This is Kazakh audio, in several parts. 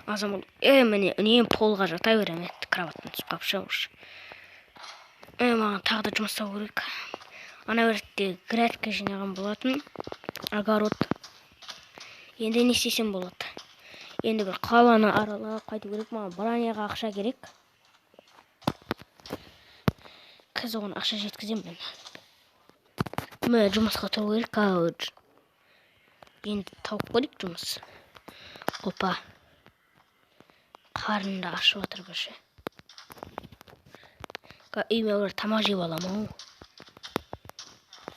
азам міне үнемі полға жата беремін, кроваттан түсіп қалып шығамыз. Маған тағы да жұмыстау керек. Ана өртте грядка жинаған болатын, огород. Енді не істесем болады? Енді бір қаланы аралап қайту керек. Маған броняға ақша керек. Қазір оған ақша жеткіземін мен. Міне жұмысқа тұру керек. Енді тауып көрейік жұмыс. Опа. Қарында ашып отыр бірше. Үйіме бір тамақ жеп аламын.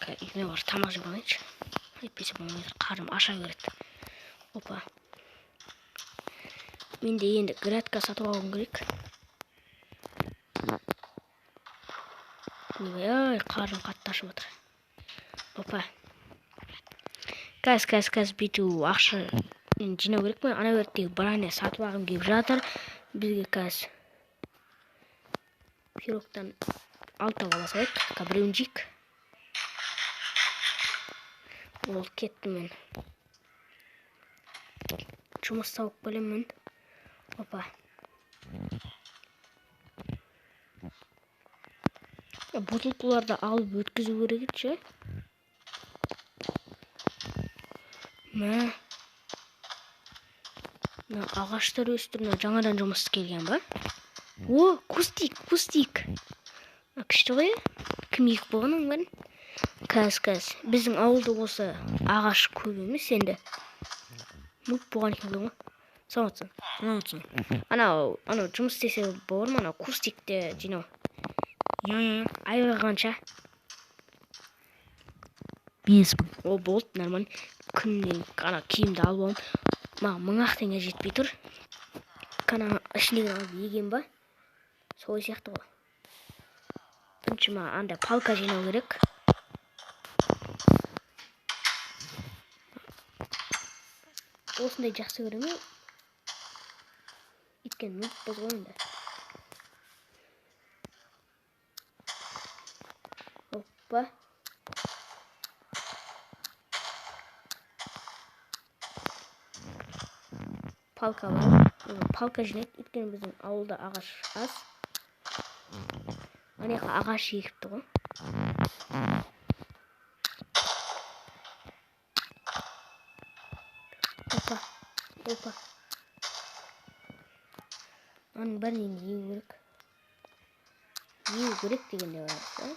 Үйіме бір тамақ жеп алайыншы. Әйтпесе болмайды, қарным аша береді. Опа. Менде енді грядка сатып алуым керек. Қарным қатты ашып отыр. Опа. Қазір бүйту ақша жинау керек пе? Ана өрттегі броня сатып алғым келіп жатыр. Бізге қазір пирогтан алтау ала салайық. Біреуін жейік. Ол кетті мен. Жұмыс тауып келемін. Опа. Бутылкаларды алып өткізу керек ше. Мына ағаштар өстіріп жаңадан жұмыс келген ба? О, кустик. Күшті ғой? Кім ек болғанын бәрін? Қазір. Біздің ауылда осы ағаш көп емес енді. Мүк болған екен ғой. Саламатсың. Анау жұмыс істесе болар ма? Анау кустикте жинау. Айырғанша. 5000. О, болды, нормально. Күннен ана киімді алып алам. Маған 1000 теңге жетпей тұр. Қана ішіндегі алып еген ба? Солай сияқты ғой. Бірінші маған анда палка жинау керек. Осындай жақсы көремін. Өйткені мүлт бұзғанымда. Опа. Палка бар. Палка жинайық. Өйткені біздің ауылда ағаш аз. Анеқа ағаш егіпті ғой. Опа. Аның бәрінен еу керек. Еу керек дегенде бар.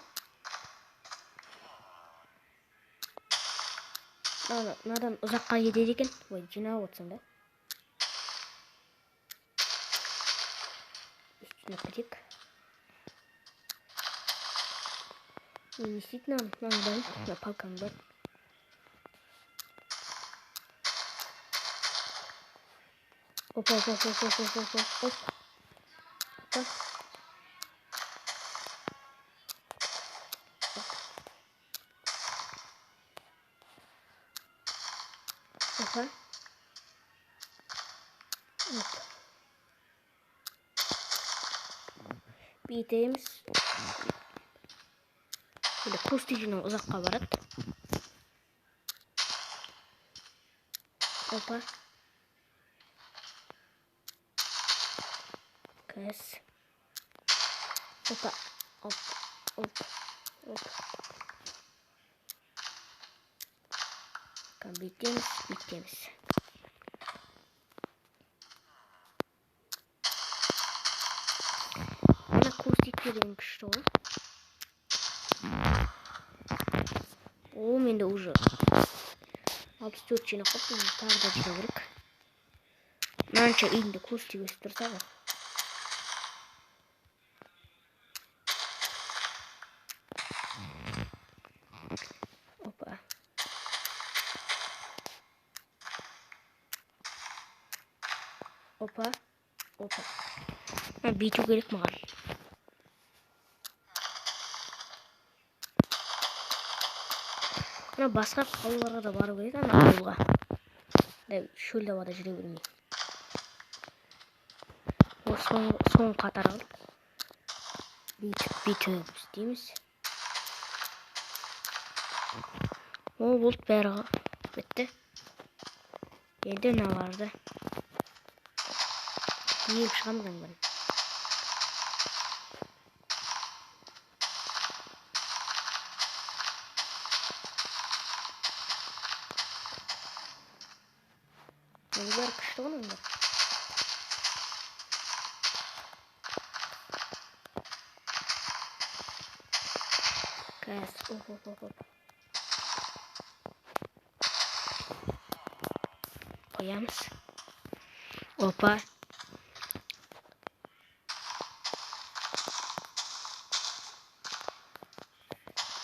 Надан ұзаққа кетеді екен. Ой, жинап отсың да. Үстіне кетек. Не істейді наның бәрін? Палканың бәрін. Опа. Бүйтеміз. Кустигінің ұзаққа барады. Опа. Кәс. Опа. Оп. Бүйтеміз. Ана кустиктердің күшті ғой. О, менде уже 64 жинап қойдым, тағы да жинау керек. Мынанша үйінде кустик өсіп тұрса ғой. Опа. Бүйту керек маған. Басқа қалаларға да бару керек, ана ауылға. Шөлде бада жүре бермей. Соң қатар алдық. Бүйтіп істейміз. О, болды бәрі бітті. Енді мына барды. Yiyelim çıkamıyorum ben. Onlar kışta onun da. Gaz. Hop. Koyamız. Hoppa.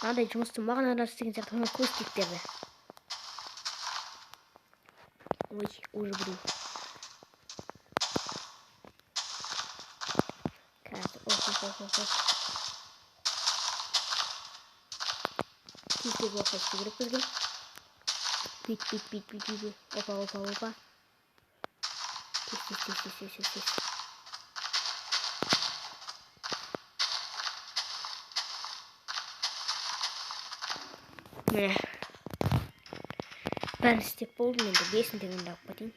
Hadi жұмыстың маған арасы деген сияқты мына костиктерді. Ой, уже біреу. Қазір, оп. Тезірек уақыт керек бізге. Бит. Опа. Тез. Міне. Бәрін істеп болдым енді. Бесін дегенді алып кетейін.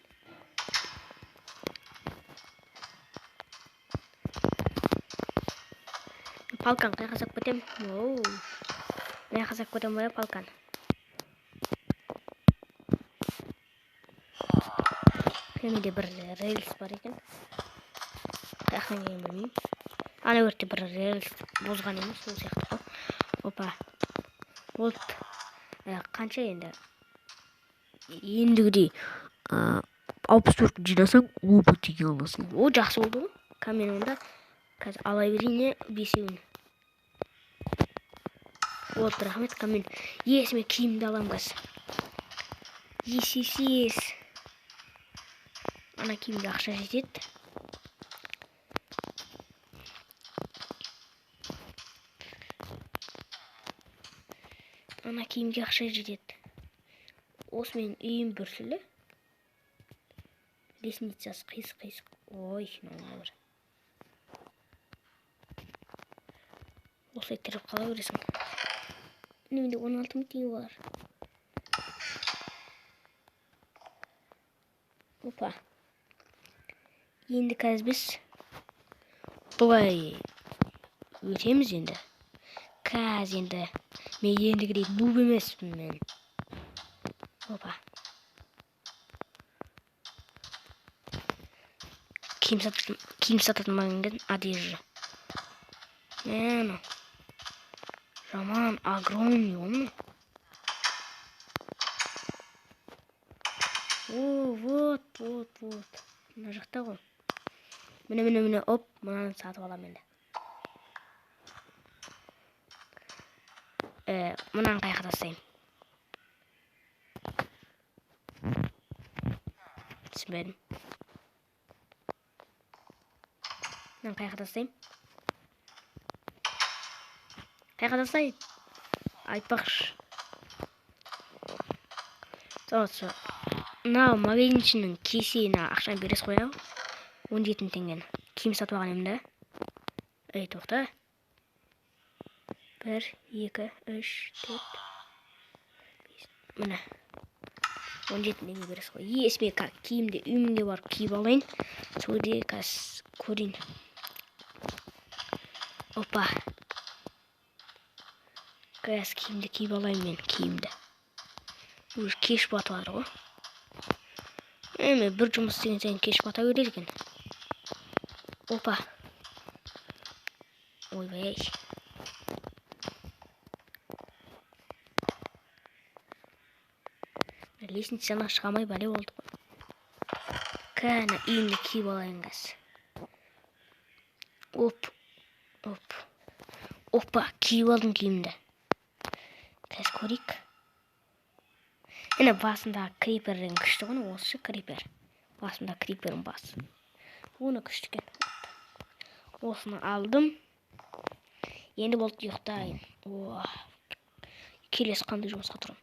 Палкан қай қазақ кетем? Оу. Міне қазақ кетем бая палкан. Менде бір рельс бар екен. Қаяқтан келген білмеймін. Ана өртте бір рельс бозған емес, сол сияқты ғой. Опа. Вот. Қанша енді? Ендігідей 64 жинасаң опыт тиге аласың. О, жақсы болды ғой. Камен онда қазір ала берейін бесеуін. Вот, рахмет камен. Есіме киімді алам қазір. Ес. Ана киімге ақша жетеді. Ана киімге ақша жетеді. Осы мен үйім бүрсілі. Лесницасы қисық. Ой, мынау бар. Осылай кіріп қала бересің. Менде 16 мың теңге бар. Опа. Енді қазір біз бұлай өтеміз енді. Қазір енді мен ендігідей нуб емеспін мен. Опа. Киім сататын магазин одежда. Мені. Роман огромный он. О, вот. Мына жақта ғой. Міне, оп, мынаны сатып аламын енді. Мынаны қайға тастайым. Түсінбедім. Мынаны қайға тастайым. Айтпақшы. Соғысы. Мынау магазиншінің кесейіне ақшаны берес қояу. 17 теңгені. Киім сатып алған емді. Тоқта. 1, 2, 3, 4, 5. Міне. 17 теңге берес қой. Есіме киімді үйімге барып киіп алайын. Сөйде қазір көрейін. Опа. Қазір киімді киіп алайын мен киімді. Уже кеш батып жатыр ғой. Мен бір жұмыс істеген сайын кеш бата береді екен. Опа. Ойбай. Лестницаны шыға алмай бәле болды ғой. Кәне үйімді киіп алайын қазір. Оп. Опа, киіп алдым киімді. Қазір көрейік. Енді басында крипердің күшті ғой, осы крипер. Басында крипердің басы. Оны күшті екен. Осыны алдым. Енді болды ұйықтайын. Келесі қандай жұмысқа тұрам.